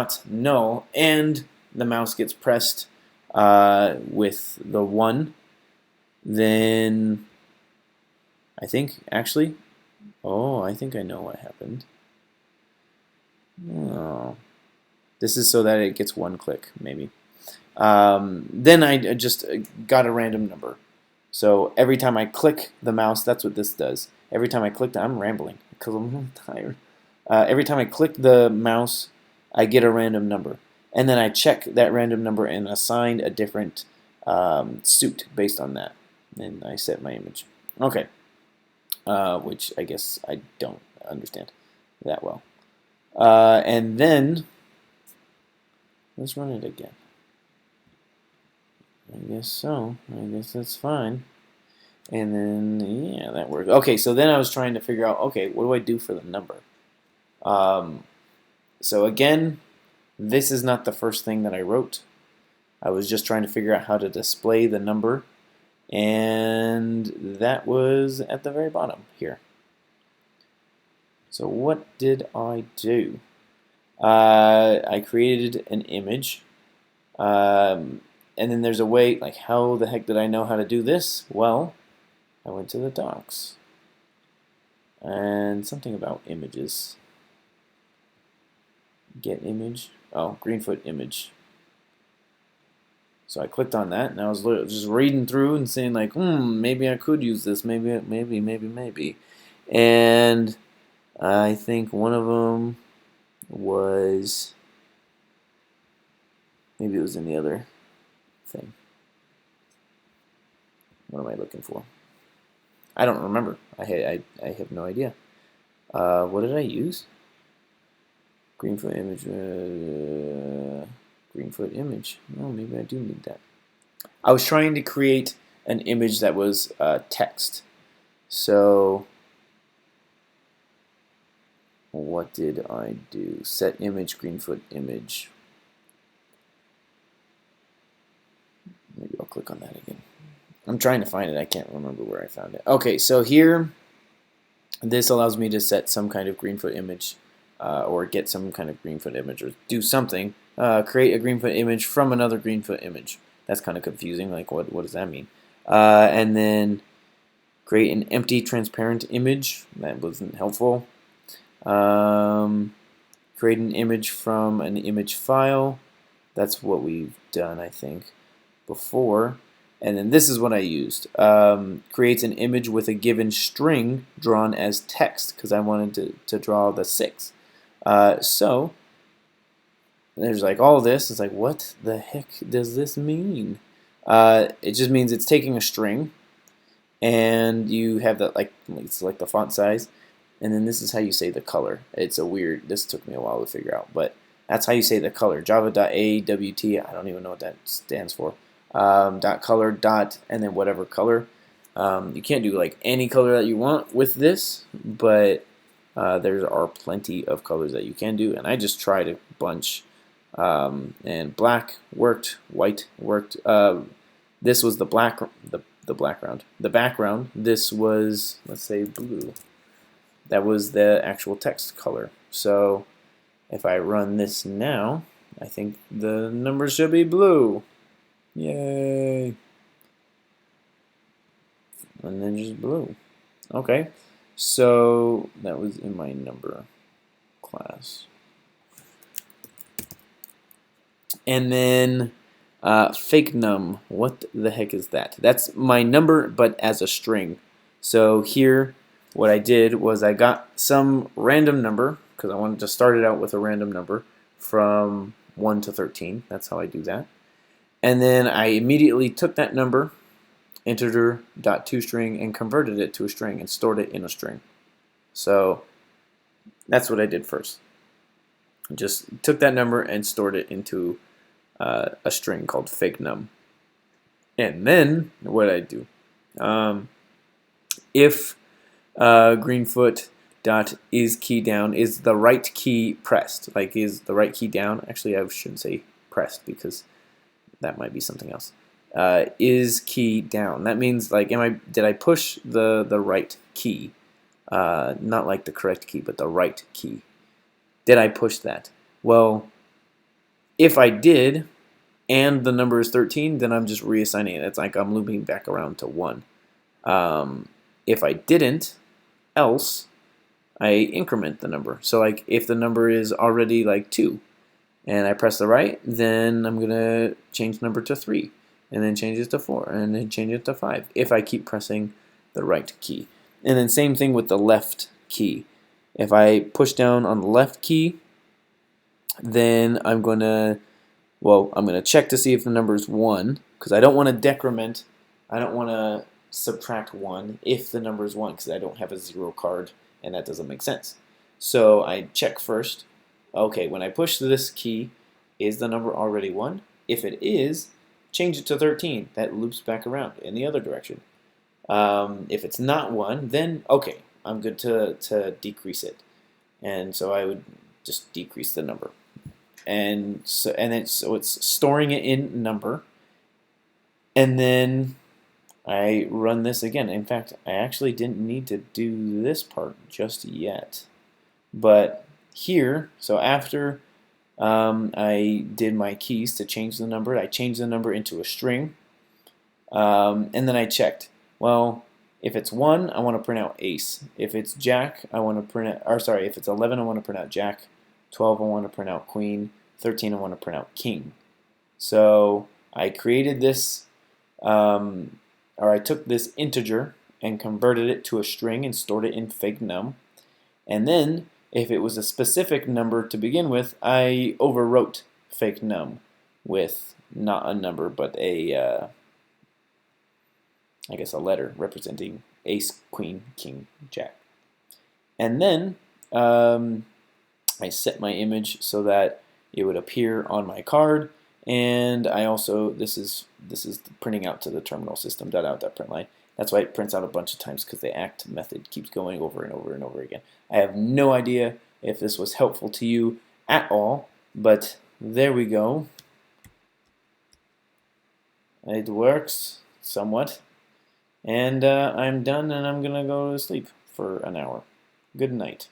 not null, and the mouse gets pressed with the 1, then I think actually, oh, I think I know what happened. Oh, this is so that it gets 1 click, maybe. Then I just got a random number. So every time I click the mouse, that's what this does. Every time I click, I'm rambling because I'm tired. Every time I click the mouse, I get a random number. And then I check that random number and assign a different suit based on that. And I set my image. Okay. Which I guess I don't understand that well. And then, let's run it again. I guess so. I guess that's fine. And then, yeah, that worked. Okay, so then I was trying to figure out, okay, what do I do for the number? So again, this is not the first thing that I wrote. I was just trying to figure out how to display the number, and that was at the very bottom here. So what did I do? I created an image, and then there's a way, like how the heck did I know how to do this? Well, I went to the docs, and something about images. Get image. Oh, Greenfoot image. So I clicked on that, and I was just reading through and saying like, maybe I could use this, maybe. And I think one of them was, maybe it was in the other thing. What am I looking for? I don't remember. I have no idea. What did I use? Greenfoot image. Greenfoot image. Oh, maybe I do need that. I was trying to create an image that was text. So what did I do? Set image, Greenfoot image. Maybe I'll click on that again. I'm trying to find it. I can't remember where I found it. Okay, so here, this allows me to set some kind of Greenfoot image or get some kind of Greenfoot image or do something. Create a Greenfoot image from another Greenfoot image. That's kind of confusing. Like, what does that mean? And then create an empty transparent image. That wasn't helpful. Create an image from an image file. That's what we've done, I think, before. And then this is what I used. Creates an image with a given string drawn as text because I wanted to draw the 6. So there's like all this. It's like, what the heck does this mean? It just means it's taking a string, and you have that like select the font size, and then this is how you say the color. It's a weird. This took me a while to figure out, but that's how you say the color. Java.awt. I don't even know what that stands for. Dot color dot and then whatever color. You can't do like any color that you want with this, but there are plenty of colors that you can do, and I just tried a bunch. And black worked, white worked. This was the background. The background. This was, let's say, blue. That was the actual text color. So if I run this now, I think the numbers should be blue. Yay! And then just blue. Okay, so that was in my number class. And then fake num. What the heck is that? That's my number, but as a string. So here, what I did was I got some random number, because I wanted to start it out with a random number from 1 to 13. That's how I do that. And then I immediately took that number, integer.toString, and converted it to a string and stored it in a string. So that's what I did first. Just took that number and stored it into a string called fake num. And then what did I do? If Greenfoot dot is key down, is the right key pressed? Like, is the right key down? Actually, I shouldn't say pressed because that might be something else. Is key down? That means like, did I push the right key? Not like the correct key, but the right key. Did I push that? Well, If I did, and the number is 13, then I'm just reassigning it. It's like I'm looping back around to 1. If I didn't, else, I increment the number. So like if the number is already like 2, and I press the right, then I'm going to change the number to 3, and then change it to 4, and then change it to 5, if I keep pressing the right key. And then same thing with the left key. If I push down on the left key, then I'm going to check to see if the number is 1, because I don't want to decrement, I don't want to subtract 1 if the number is 1, because I don't have a 0 card, and that doesn't make sense. So I check first. Okay, when I push this key, is the number already 1? If it is, change it to 13. That loops back around in the other direction. If it's not 1, then okay, I'm good to decrease it. And so I would just decrease the number. And so it's storing it in number. And then I run this again. In fact, I actually didn't need to do this part just yet. But here, so after I did my keys to change the number, I changed the number into a string, and then I checked. Well, if it's 1, I want to print out ace. If it's jack, I want to print out, or sorry, if it's 11, I want to print out jack. 12, I want to print out queen. 13, I want to print out king. So I created this, or I took this integer and converted it to a string and stored it in fake num. And then if it was a specific number to begin with, I overwrote fake num with not a number, but I guess a letter representing ace, queen, king, jack. And then I set my image so that it would appear on my card, and I also, this is printing out to the terminal system.out.println. That's why it prints out a bunch of times, because the ACT method keeps going over and over and over again. I have no idea if this was helpful to you at all, but there we go. It works somewhat. And I'm done, and I'm going to go to sleep for an hour. Good night.